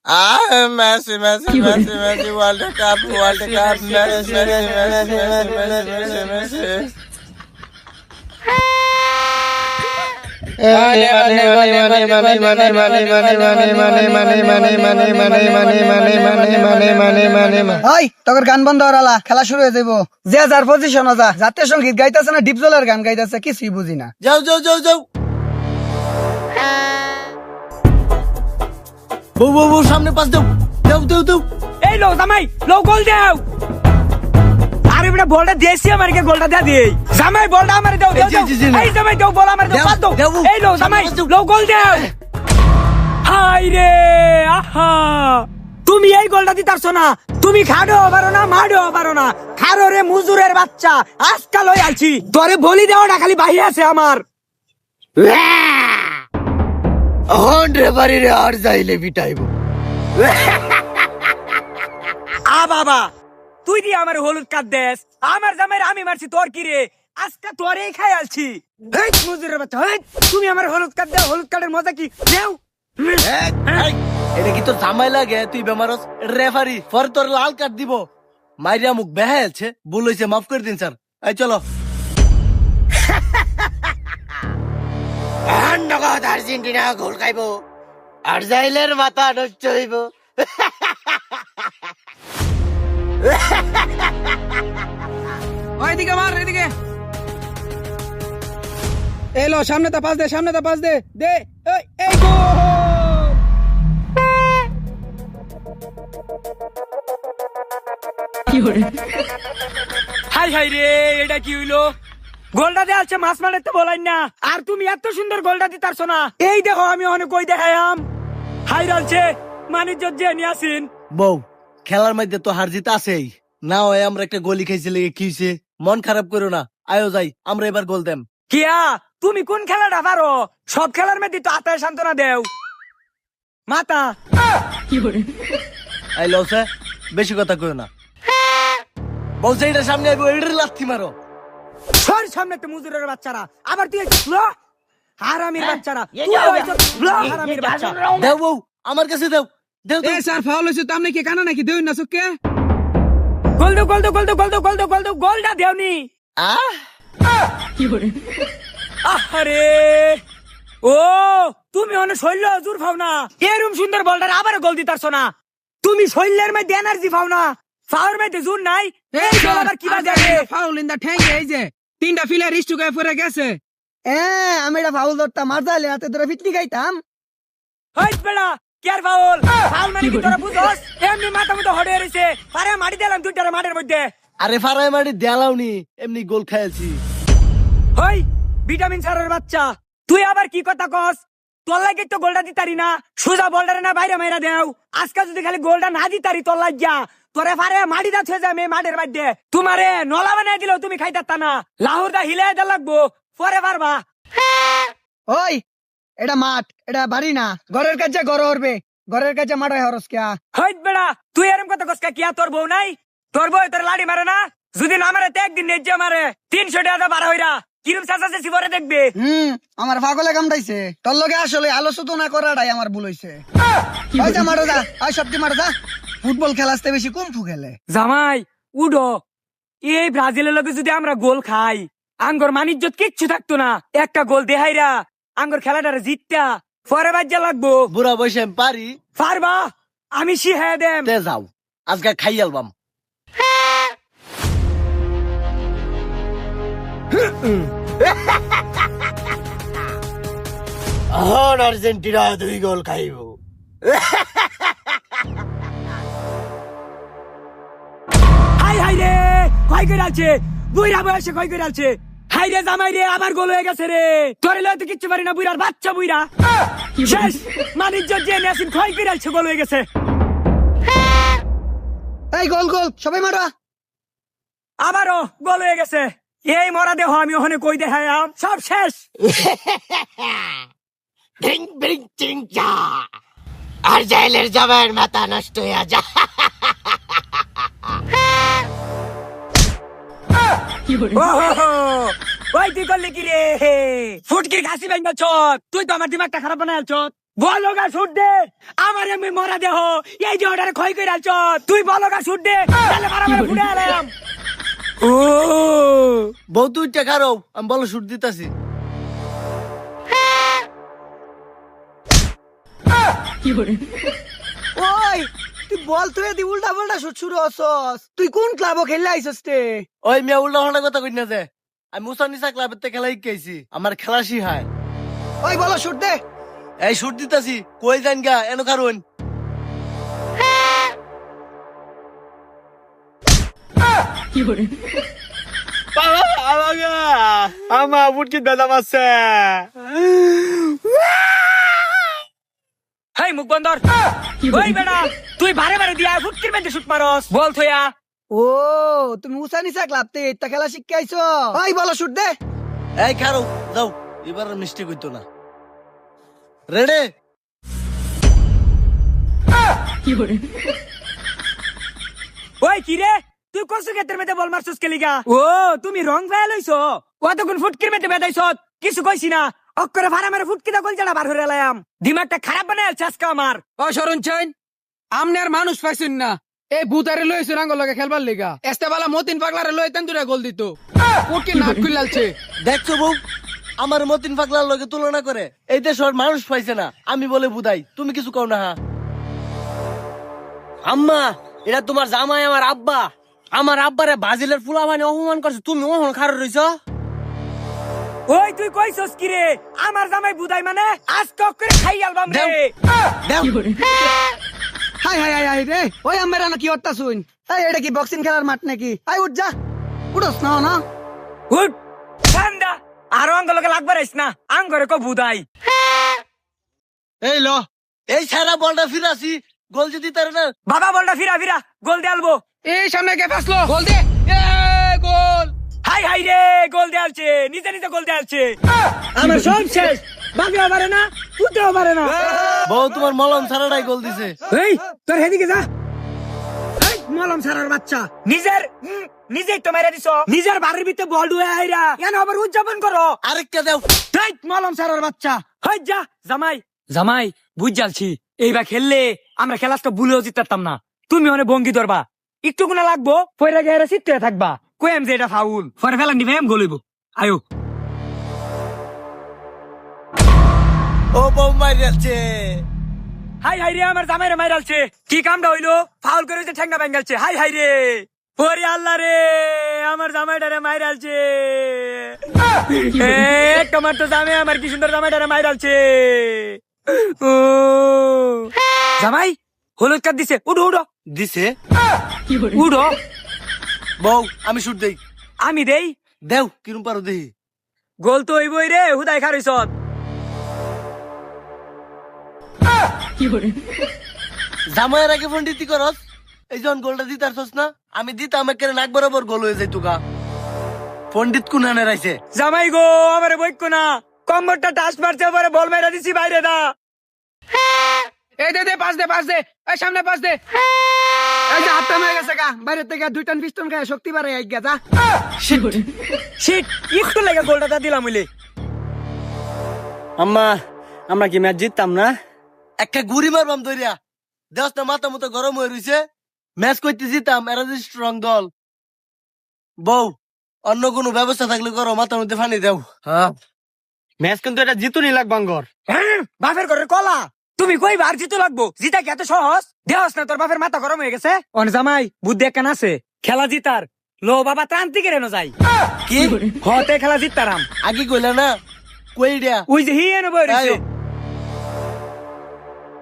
Messi Messi Messi Messi world cup Messi Messi Messi Messi Messi Messi তোর গান বন্ধ হরালা, খেলা শুরু হয়ে যাবো। যে যার পজিশন যা, জাতীয় সঙ্গীত গাইতেছে না ডিপজলের গান গাইতেছে, কিছুই বুঝি না। যাও যাও যাও যাও বউ বউ বউ সামনে পাস দাও দাও দাও দাও। এই লো জামাই লো গোল দাও। আরে বেটা বলটা দিয়েছি আমাকে, গোলটা দে দে জামাই, বলটা আমারে দাও দাও দাও। এই জামাই দাও, বল আমারে দাও, পাস দাও। এই লো জামাই লো গোল দাও। হাই রে আহা, তুমি এই গোলটা দিতারছো না, তুমি খাড়ো পারো না, মারো পারো না, খারো রে মুজুরের বাচ্চা, আজকাল হই আলছি তোরে বলি দেওয়াটা খালি বাহি আছে আমার। রেফারি রে আর যাইলে পিটাইবো। আ বাবা তুই দি আমার হলুদ কার্ড দেস, আমার জামাই আমি মারছি, তোর কি রে আজকে তোরেই খাই আলছি। হেই মুজুরের বাচ্চা, হেই তুমি আমার হলুদ কার্ড দাও, হলুদ কার্ডের মজা কি দেও। এটা কি তোর জামাই লাগে? তুই বেমারস রেফারি পরে তোর লাল কার্ড দিব। মাইরিয়া মুখ বেহাই আছে, ভুল হয়েছে, মাফ করে দিন স্যার। এই চলো। আর্জেন্টিনা গোল খাইব, আর্জাইলের মাথা নষ্ট হইব। এদিকে মার, এদিকে এলো, সামনে তা পাস দে, সামনে তা পাস দে দে। এই গোল! হাই হাই রে, এটা কি হইলো? গোলটা দিয়ে আছে মাছ মারতে বলাই না, আর তুমি এত সুন্দর গোলটা দিতারছো না। এই দেখো আমি অনেক কই দেখাইম। হাই রালছে মানিজ্য যে নিয়াসিন। বউ খেলার মধ্যে তো হার জিত আছেই, না হয় আমরা একটা গলি খাইছি লেগে কি হইছে? মন খারাপ করো না, আয়ো যাই, আমরা এবার গোল দেম। কিয়া তুমি কোন খেলাটা পারো? সব খেলার মধ্যে তো আত্মায় সান্ত্বনা দেও মাতা। আই লসে বেশি কথা কইও না। বলছে এটা সামনে আইবো, এটার লাথি মারো। সর সামনে তো মুজুরের বাচ্চারা, আবার তুই হারামির বাচ্চারা, তুই হারামির বাচ্চা। দেও বউ, আমার কাছে দেও দেও দেও। স্যার ফাউল হয়েছে তো, আপনি কি কানা নাকি? দেউন না চোখকে। গোল দাও গোল দাও গোল দাও গোল দাও গোল দাও গোল দাও, গোলটা দেওনি। আরে ও তুমি অনেক শৈল্য জোর পাও না, এরম সুন্দর বলটার আবার গোল দিতারছো না। তুমি শৈলের মধ্যে এনার্জি পাও না, ফাউর মধ্যে জোর নাই। এই গোল আবার কিবা দেবে? ফাউল ইন দা ঠ্যাং, এই যে তিনটা ফিলার স্টুকে পড়ে গেছে। আমি এটা ফাউল ধরতাম, মার যাইলে হাতে ধরে ফিটনি খাইতাম। হইত বেড়া কেয়ার ফাউল, ফাউল মানে কি তোরা বুঝছস? এমনি মাথা মতো হড়ে রইছে, পারে মারি দিলাম দুইটারে মাঠের মধ্যে। আরে ফারাই মারি দেলাওনি, এমনি গোল খাইছি। হই ভিটামিন সারের বাচ্চা, তুই আবার কি কথা কস? তোর লাগে তো গোলটা দিতারি না, সোজা বলটারে না বাইরে মাইরা দেও। আজকে যদি খালি গোলটা না দিতারি তোর লাগিয়া, তোরে ফারে মাটি দা ছুঁয়ে যাবে মাঠের মধ্যে। তোমারে নলা বানাই দিলেও তুমি খাইতারতা না, লাহুর দা হিলাই দা লাগবো, পরে পারবা। ওই এটা মাঠ, এটা বাড়ি না। ঘরের কাছে ঘর হরবে, ঘরের কাছে মাঠ হয় হরস কিয়া। হইত বেড়া তুই এরম কথা কস কিয়া? তোর বউ নাই? তোর বউ তোর লাড়ি মারে না? যদি না মারে তো একদিন নেজ্জে মারে 300 টাকা বাড়া হইরা কিরম চাচাছে পরে দেখবে। আমার পাগলে কামড়াইছে, তোর লগে আসলে আলোচনা করাটাই আমার ভুল হইছে। মারো যা, সবটি মারো যা। ফুটবল খেলাতে বেশি কুমফু খেলে। জামাই উডো, এই ব্রাজিলের লগে যদি আমরা গোল খাই, আঙ্গর মানিজ্জত কিচ্ছু থাকতো না। একটা গোল দেহাইরা আঙ্গর খেলাটারে জিততা পরে বাজ্যা লাগবো। বুড়া বয়সে আমি পারি? পারবা, আমি শিখাই দেম। তে যাও, আজকে খাই আলবাম। এখন আর্জেন্টিনা 2 গোল খাইব। হাই হাই রে, কয় করে আছে বুইরা বয়সে, কয় করে আছে। হাই রে জামাই রে, আবার গোল হয়ে গেছে রে। তোরে লয় তো কিচ্ছু পারি না, বুইরার বাচ্চা বুইরা শেষ। মানিজ্য যে নেসিন কয় করে আছে, গোল হয়ে গেছে। এই গোল গোল, সবাই মারা। আবারও গোল হয়ে গেছে। এই মরা দেহ আমি ওখানে কই দেখাই সব শেষ। আর জাইলের জামাইয়ের মাথা নষ্ট হয়ে যা। ওই তুই করলি কি রে? ফুটকির ঘাসি ভাঙা চত, তুই তো আমার দিমাগটা খারাপ বানায় চত। বলগা শুট দে আমার এমনি মরা দেহ এই যে ওটারে ক্ষয় করে আলছ তুই বলগা শুট দে তাহলে মারামারি ফুটে আলাম ও বউ তুই টেকারো আমি বলো শুট দিতাছি। ওই তুই বল তুই দি উল্টা পাল্টা শুট শুরু হছস তুই কোন ক্লাবও খেললে আইছস তে ওই মেয়ে উল্টা পাল্টা কথা কই না যে আমি মুসানিসা ক্লাবের থেকে খেলা শিখাইছি আমার খেলা শিখায়। ওই বলো শুট দে এই শুট দিতাছি কই যান গা এনো কারণ আমার বুটকি দাদা মারছে হেই মুখ বন্দর ওই বেটা তুই বারে বারে দিয়া ফুটকির মধ্যে শুট মারস বল থয়া ও তুমি উসানিসা ক্লাব তে এটা খেলা শিখে আইছো ওই বলো শুট দে এই খারো যাও এবার মিস্টেক হইতো না। রেডি ওই কি রে তুই কসু ক্ষেত্রের মধ্যে বল মারছস কে লিগা ও তুমি রং ফায়াল হইছো কতক্ষণ ফুটকির মধ্যে বেদাইছ কিছু কইছি না অক্ষরে ভাড়া মেরে ফুটকিটা কল জানা বার হয়ে লায়াম দিমাগটা খারাপ বানায় চাসকা আমার ও সরণ চাইন আমনে আর মানুষ পাইছেন না এই ভূতারে লইছেন আঙ্গ লগে খেলবার লিগা এস্তেবালা মতিন পাগলারে লইতেন দুরা গোল দিত ওকে নাক খুলালছে দেখছো বউ আমার মতিন পাগলার লগে তুলনা করে এই দেশের মানুষ পাইছে না আমি বলে বুদাই তুমি কিছু কও না। হ্যাঁ আম্মা এটা তোমার জামাই আমার আব্বারে বাজিলের ফুলা মানে অপমান করছে তুমি ওহন খারো রইছ ওই তুই কইছস কি রে আমার জামাই বুদাই মানে আজকে করে খাই আলবাম রে হাই হাই হাই হাই রে ওই আমরা না কি হত্তা শুন এই এটা কি বক্সিং খেলার মাঠ নাকি আই উঠ যা উঠোস না না উঠ ঠান্ডা আর অঙ্গলকে লাগবার আইস না আঙ্গরে কো বুদাই এই ল এই সারা বলটা ফিরাছি গোল যদি তার না বাবা বলটা ফিরা ফিরা গোল দে আলবো এই সামনে কে ফাসলো গোল দে এ গোল হাই হাই রে গোল দে আলছে নিজে নিজে গোল দে আলছে আমার সব শেষ বাগেও পারে না ফুটেও পারে না বউ তোমার মলম সারাটাই গোল দিছে। এই তোর হেদিকে যা এই মলম সারার বাচ্চা নিজেই তো মেরে দিছ নিজের বাড়ির ভিতরে বল ডুয়ে আইরা কেন আবার উদযাপন করো আরেকটা দাও এই মলম সারার বাচ্চা হই যা জামাই বুঝ যাচ্ছি এইবার খেললে আমরা খেলাটা ভুলেও জিততাম না তুমি অনেক ভঙ্গি ধরবা একটু গুণা লাগবো পয়রা গেরে চিত্তে থাকবা কইম যে এটা ফাউল পরে ফেলান দিবে এম গলিব আয়ো ও বউ মাইরাছে হাই হাই রে আমার জামাইরে মাইরালছে কি কামটা হইলো ফাউল করে ঠেঙ্গা ভেঙ্গালছে হাই হাই রে ওরে আল্লাহ রে আমার জামাইটারে মাইরালছে তোমার তো জামাই আমার কি সুন্দর জামাইটারে মাইরালছে ও জামাই হলুদ কার্ড দিছে উঠো উঠো দিছে উঠো বউ আমি শুট দেই আমি দেই দেও কিরম পারো দেহি গোল তো হইবই রে হুদাই খারিস জামাইয়ের আগে পন্ডিতি করস এই যখন গোলটা দিতে পারছস না আমি দিতাম একের নাক বরাবর গোল হয়ে যাইতো গা পন্ডিত কোন হানে রাইছে জামাই গো আমারে বইকো না কম্বরটা টাচ মারছে পরে বল মেরা দিছি বাইরে দা এই দে পাস দে এই সামনে পাস দে এই যে হাতটা মেরে গেছে গা বাইরে থেকে দুই টান পিস্টন খায় শক্তি বাড়ে আই গা যা শিট একটু লাগে গোলটা দিলাম হইলে আম্মা আমরা কি ম্যাচ জিততাম না? একটা গুড়ি মারবাম দরিয়া দেশ না মাথা মতো গরম হয়ে রইছে ম্যাচ করতে জিতাম এরা যে স্ট্রং দল বউ অন্য কোনো ব্যবস্থা থাকলে করো মাথার মধ্যে ফানি দাও। হ্যাঁ ম্যাচ কিন্তু এটা জিতুনি লাগবাঙ্গর। বাপের ঘরের কলা তুমি কই বার জিতো লাগবো জিতা কি এত সহজ দেহস না তোর বাপের মাথা গরম হয়ে গেছে অন জামাই বুদ্ধি একখান আছে খেলা জিতার লো বাবা ত্রান্তিকে রেনো যাই কি হতে খেলা জিততারাম আগে কইলা না কই দিয়া ওই যে হি এনে বই রইছে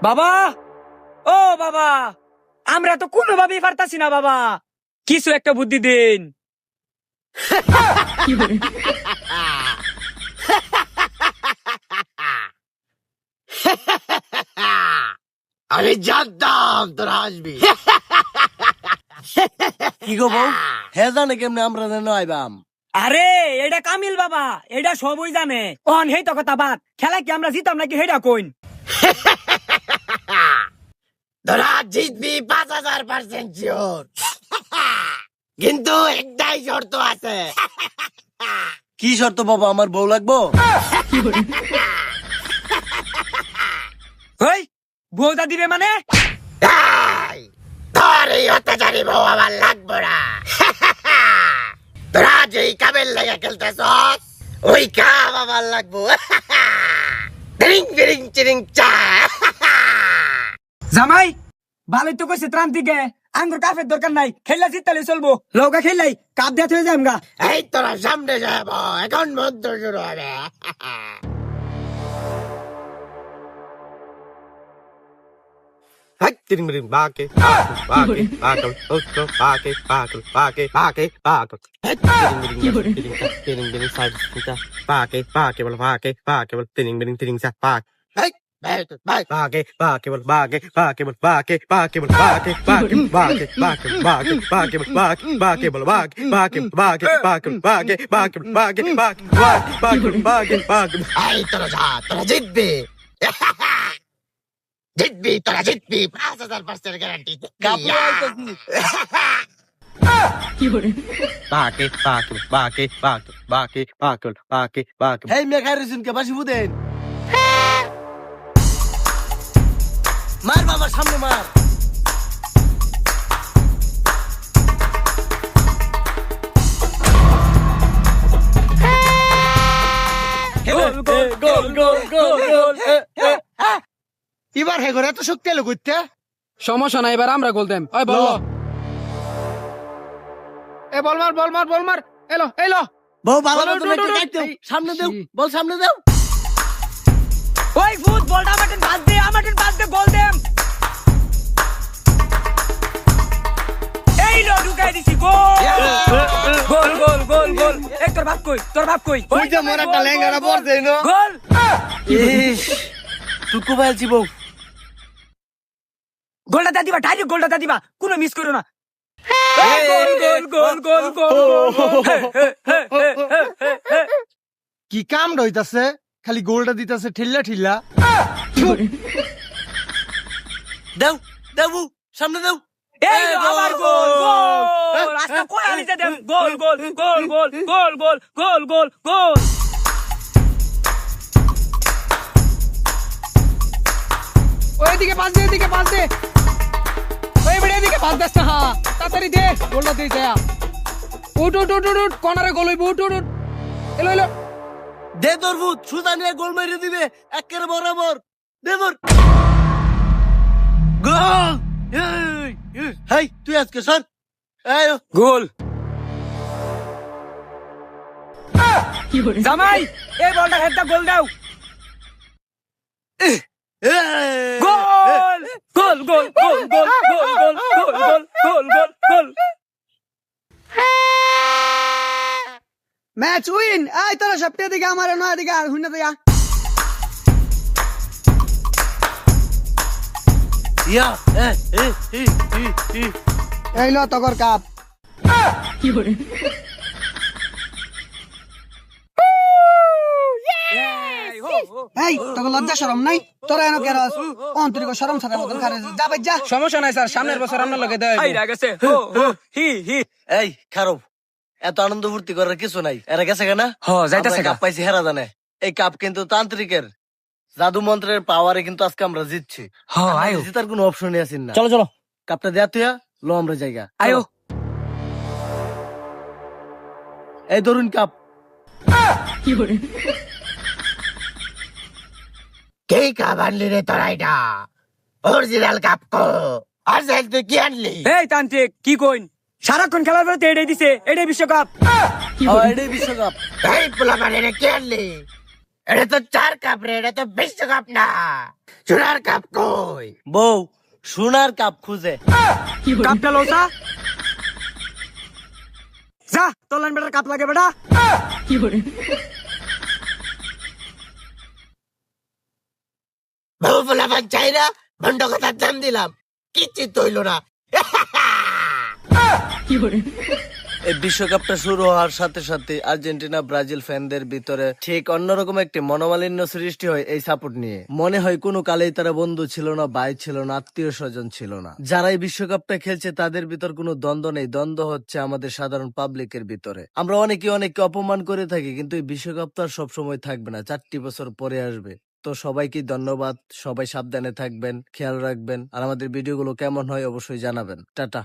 বাবা ও বাবা আমরা তো কোনোভাবেই পারতাছি না বাবা কিছু একটা বুদ্ধি দিন আমি জানতাম তোরা আসবি কি গো বউ হে জানে কেমনে আমরা যেন আইবাম আরে এটা কামিল বাবা এটা সবই জানে অন হেই তো কথা বাদ খেলা কি আমরা জিতাম নাকি হেডা কইন তোরা জিতবি 5000% শিওর কিন্তু একটাই শর্ত আছে কি শর্ত বাবা আমার বউ লাগবো বউদা দিবে মানে তোর এই অত্যাচারী বউ আমার লাগবো না তোরা যেই কামের লেগে খেলতেছস ওই কাম আমার লাগবো ডিরিং ডিরিং চিরিং চা জামাই ভালোই তো কইছে ত্রান্তিকে আঙ্গুর কাফের দরকার নাই খেললা জিততালে চলবো লৌকা খেললাই কাপ দেয়া হয়ে যামগা এই তোরা সামনে যাব এখন মন্ত্র শুরু হবে হাই তিরিং বিরিং বাকে বাকে বাকে ওস্তো বাকে বাকে বাকে বাকে বাকে তিরিং বিরিং তিরিং বিরিং সাইড সিটা বাকে বাকে বল বাকে বল তিরিং বিরিং তিরিং সা বাকে high Banke Banke ball Banke ball Banke ball Banke Banke ball Banke ball Banke I তোরা জিতবি তোরা জিতবি 5000% গ্যারান্টি কাপড় আইতাছি। বাকে হেই মেঘা রেসুন কে বাসি বুদেন মার বাবার সামনে মার গোল গোল গোল গোল গোল গোল এবার হে করে এত শক্তি এলো করতে সমস্যা নাই, এবার আমরা গোল দেম। ওই বল এ বল মার এলো এলো বউ ভালো বলো, মতো একটা ডো, ডো, কাট দাও এই, সামনে দাও ছি। বল সামনে দাও ওই ফুট বলটা আমাদের বাদ দে গোল দেম এই লো ঢুকাই দিছি গোল গোল গোল গোল গোল এই তোর বাপ কই ওই যে মোর একটা লেঙ্গারা পড়ছে না গোল ইস টুকু ভাইছি বউ গোলটা দা দিবা ডাইরেক্ট গোলটা দা দিবা কোনো মিস করো না এই গোল গোল গোল গোল গোল কি কাম হইতাছে খালি গোলটা দিতেছে ঠিল্লা ঠিল্লা দাও দাও বউ, সামনে দাও এই লো আবার গোল গোল আজকে কই আলিতে দেন গোল গোল গোল গোল গোল গোল গোল গোল গোল ওইদিকে পাস দে ওই বেড়ে এদিকে পাস দাস না, হ্যাঁ তাড়াতাড়ি দে গোলটা দিয়ে যা। উঠ কর্নারে গোল হইব, উঠ এলো দে তোর ভূত সুতা নিয়ে গোল মেরে দিবে একের বরাবর দে তোর গোল হেই তুই আজকে সর এই গোল জামাই এই বলটা হেডটা গোল দাও গোল গোল গোল গোল গোল গোল গোল গোল গোল গোল গোল ম্যাচ উইন এই তোরা সপ্তাহে দিকে আমার নয় দিকে আর হুইনা দিয়া ইয়া এই লো তগর কাপ এই তোকে লজ্জা শরম নাই তোরা এনো কেরাস অন্তরিক শরম ছাড়ার মতন খারে যা ভাই যা সমস্যা নাই স্যার, সামনের বছর আমরা লগে দেয়। আই রাগছে হো হো হি হি এই খারাপ এত আনন্দ ফুর্তি করার কিছু নাই এরা গেছে কেনা হ যাইতাছে কাপ পাইছি হেরা জানে এই কাপ কিন্তু তান্ত্রিকের জাদু মন্ত্রের পাওয়ারে কিন্তু আজকে আমরা জিতছি হ আয়ো জিতার কোনো অপশনই আছে না চলো চলো কাপটা দেয়া তুই লো আমরা জায়গা আয়ো এই ধরুন কাপ কে কাপ আনলি রে তোরা এটা অরিজিনাল কাপ কো অরিজিনাল তুই কি আনলি এই তান্ত্রিক কি কইন সারাক্ষণ খেলার পরে তো এটাই দিছে এটাই বিশ্বকাপ এটাই বিশ্বকাপ এই পোলা মানে রে কি আনলি এটা তো 4 কাপ রে, এটা তো বিশ্বকাপ না সোনার কাপ কই বউ সোনার কাপ খুঁজে কাপটা লওসা যা তোর লাইন বেটার কাপ লাগে বেটা বউ পোলা বাচ্চাই না ভণ্ড কথার দাম দিলাম কিচ্ছু তৈল না এই বিশ্বকাপটা শুরু হওয়ার সাথে সাথে আর্জেন্টিনা ব্রাজিল ফ্যানদের ভিতরে ঠিক অন্যরকম একটি মনোমালিন্য সৃষ্টি হয় এই সাপোর্ট নিয়ে মনে হয় কোনো কালেই তারা বন্ধু ছিল না, ভাই ছিল না, আত্মীয় স্বজন ছিল না। যারা এই বিশ্বকাপটা খেলছে তাদের ভিতর কোনো দ্বন্দ্ব নেই, দ্বন্দ্ব হচ্ছে আমাদের সাধারণ পাবলিকের ভিতরে। আমরা অনেকে অপমান করে থাকি কিন্তু এই বিশ্বকাপ তো আর সবসময় থাকবে না, 4টি বছর পরে আসবে। তো সবাইকে ধন্যবাদ, সবাই সাবধানে থাকবেন, খেয়াল রাখবেন, আর আমাদের ভিডিওগুলো কেমন হয় অবশ্যই জানাবেন। টাটা।